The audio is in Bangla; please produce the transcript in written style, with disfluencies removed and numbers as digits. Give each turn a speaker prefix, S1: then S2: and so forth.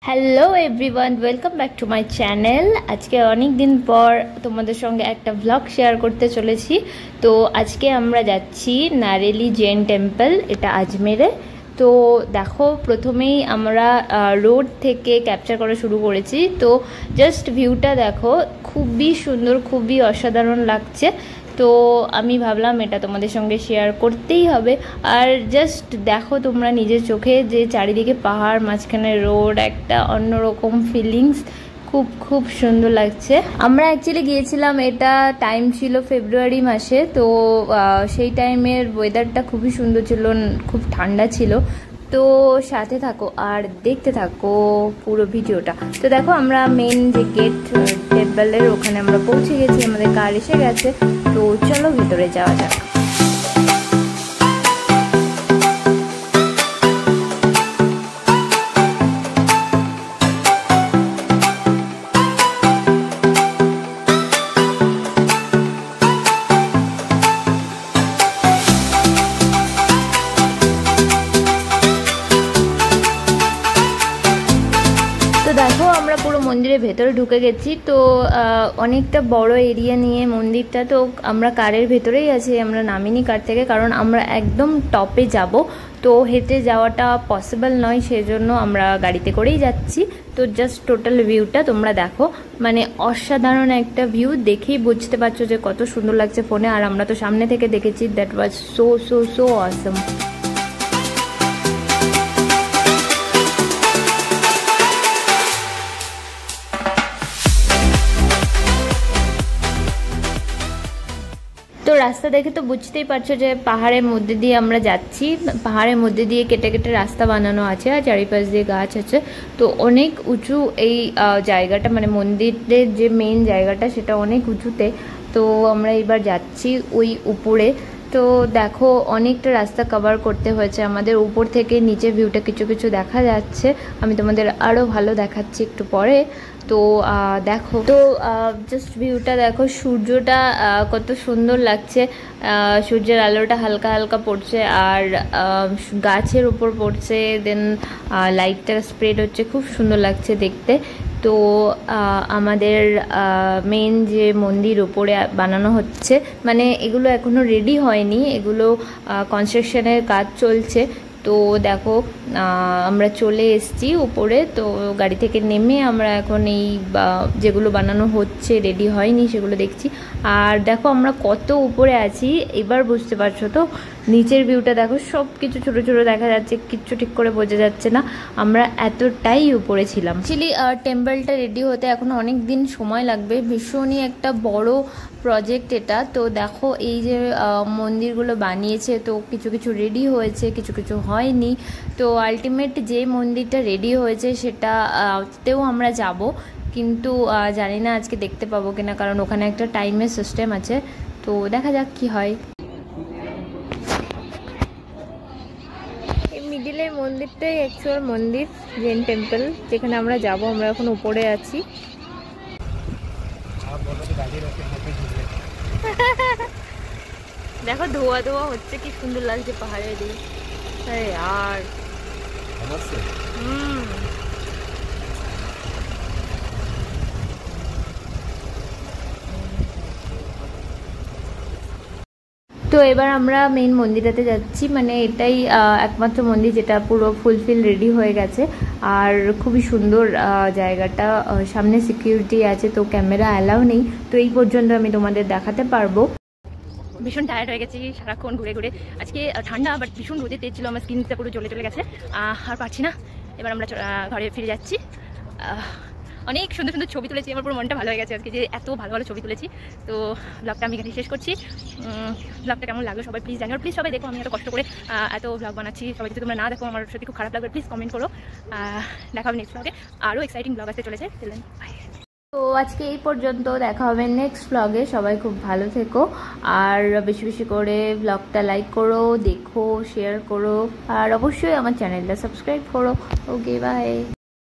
S1: Hello everyone, welcome back to my channel. আজকে অনেক দিন পর তোমাদের সঙ্গে একটা ভ্লগ শেয়ার করতে চলেছি। তো আজকে আমরা যাচ্ছি নারেলি জৈন টেম্পল, এটা আজমেরে। তো দেখো, প্রথমেই আমরা রোড থেকে ক্যাপচার করা শুরু করেছি। তো জাস্ট ভিউটা দেখো, খুবই সুন্দর, খুবই অসাধারণ লাগছে। তো আমি ভাবলাম এটা তোমাদের সঙ্গে শেয়ার করতেই হবে। আর জাস্ট দেখো তোমরা নিজের চোখে, যে চারিদিকে পাহাড়, মাঝখানে রোড, একটা অন্যরকম ফিলিংস, খুব খুব সুন্দর লাগছে। আমরা অ্যাকচুয়ালি গিয়েছিলাম, এটা টাইম ছিল ফেব্রুয়ারি মাসে। তো সেই টাইমের ওয়েদারটা খুবই সুন্দর ছিল, খুব ঠান্ডা ছিল। তো সাথে থাকো আর দেখতে থাকো পুরো ভিডিওটা। তো দেখো, আমরা মেন যে গেট টেম্পলের ওখানে আমরা পৌঁছে গেছি, আমাদের কার এসে গেছে। তো চলো ভিতরে যাওয়া যাক। দেখো, আমরা পুরো মন্দিরের ভেতরে ঢুকে গেছি। তো অনেকটা বড় এরিয়া নিয়ে মন্দিরটা। তো আমরা কারের ভেতরেই আছি, আমরা নামিনি কার থেকে, কারণ আমরা একদম টপে যাব। তো হেঁটে যাওয়াটা পসিবল নয়, সেজন্য আমরা গাড়িতে করেই যাচ্ছি। তো জাস্ট টোটাল ভিউটা তোমরা দেখো, মানে অসাধারণ একটা ভিউ। দেখেই বুঝতে পারছো যে কত সুন্দর লাগছে ফোনে, আর আমরা তো সামনে থেকে দেখেছি। That was so so so awesome. তো রাস্তা দেখে তো বুঝতেই পারছো যে পাহাড়ের মধ্যে দিয়ে আমরা যাচ্ছি। পাহাড়ের মধ্যে দিয়ে কেটে কেটে রাস্তা বানানো আছে, আর চারিপাশ দিয়ে গাছ আছে। তো অনেক উঁচু এই জায়গাটা, মানে মন্দিরের যে মেন জায়গাটা, সেটা অনেক উঁচুতে। তো আমরা এবার যাচ্ছি ওই উপরে। তো দেখো, অনেকটা রাস্তা কভার করতে হয়েছে আমাদের। উপর থেকে নিচে ভিউটা কিছু কিছু দেখা যাচ্ছে, আমি তোমাদের আরও ভালো দেখাচ্ছি একটু পরে। তো দেখো, তো জাস্ট ভিউটা দেখো, সূর্যটা কত সুন্দর লাগছে। সূর্যের আলোটা হালকা হালকা পড়ছে, আর গাছের উপর পড়ছে, দেন লাইটটা স্প্রেড হচ্ছে, খুব সুন্দর লাগছে দেখতে। তো আমাদের মেন যে মন্দির উপরে বানানো হচ্ছে, মানে এগুলো এখনও রেডি হয়নি, এগুলো কনস্ট্রাকশনের কাজ চলছে। তো দেখো, আমরা চলে এসেছি উপরে। তো গাড়ি থেকে নেমে আমরা এখন এই যেগুলো বানানো হচ্ছে, রেডি হয়নি, সেগুলো দেখছি। আর দেখো আমরা কত উপরে আছি, এবার বুঝতে পারছো তো। নিচের ভিউটা দেখো, সব কিছু ছোটো ছোটো দেখা যাচ্ছে, কিচ্ছু ঠিক করে বোঝা যাচ্ছে না, আমরা এতটাই উপরে ছিলাম। অ্যাকচুয়ালি টেম্পলটা রেডি হতে এখন অনেক দিন সময় লাগবে, ভীষণই একটা বড় প্রজেক্ট এটা। তো দেখো, এই যে মন্দিরগুলো বানিয়েছে, তো কিছু কিছু রেডি হয়েছে, কিছু কিছু হয়নি। তো আলটিমেট যে মন্দিরটা রেডি হয়েছে সেটাতেও আমরা যাব, কিন্তু জানি না আজকে দেখতে পাবো কিনা, কারণ ওখানে একটা টাইমের সিস্টেম আছে। তো দেখা যাক কি হয়। এই মিডিলের মন্দিরটাই অ্যাকচুয়াল মন্দির, জৈন টেম্পল, যেখানে আমরা যাব। আমরা এখন উপরে আছি। দেখো, ধোয়া ধোয়া হচ্ছে, কি সুন্দর লাগছে পাহাড়ের দিকে। আরে यार, তো এবার আমরা মেইন মন্দিরটাতে যাচ্ছি, মানে এটাই একমাত্র মন্দির যেটা পুরো ফুলফিল রেডি হয়ে গেছে। আর খুবই সুন্দর জায়গাটা, সামনে সিকিউরিটি আছে, তো ক্যামেরা অ্যালাউ নেই। তো এই পর্যন্ত আমি তোমাদের দেখাতে পারবো। ভীষণ টায়ার্ড হয়ে গেছি সারাক্ষণ ঘুরে ঘুরে। আজকে ঠান্ডা, বাট ভীষণ রোদে তেজ ছিল, আমার স্কিনটা পুরো জ্বলে চলে গেছে, আর পারছি না। এবার আমরা ঘরে ফিরে যাচ্ছি। অনেক সুন্দর সুন্দর ছবি তুলেছি, আমার পুরো মনটা ভালো হয়ে গেছে আজকে, যে এত ভালো ভালো ছবি তুলেছি। তো ব্লগটা আমি এখানে শেষ করছি। ব্লগটা কেমন লাগলো সবাই প্লিজ জানিও। প্লিজ সবাই দেখো, আমি এত কষ্ট করে এত ব্লগ বানাচ্ছি, সবাই যদি তোমরা না দেখো আমার সত্যি খুব খারাপ লাগবে। প্লিজ কমেন্ট করো। দেখা হবে নেক্সট ব্লগে, আরও এক্সাইটিং ব্লগ আসতে চলেছে। বাই। তো আজকে এই পর্যন্ত, দেখা হবে নেক্সট ব্লগে। সবাই খুব ভালো থেকো, আর বেশি বেশি করে ব্লগটা লাইক করো, দেখো, শেয়ার করো, আর অবশ্যই আমার চ্যানেলটা সাবস্ক্রাইব করো। ওকে, বাই।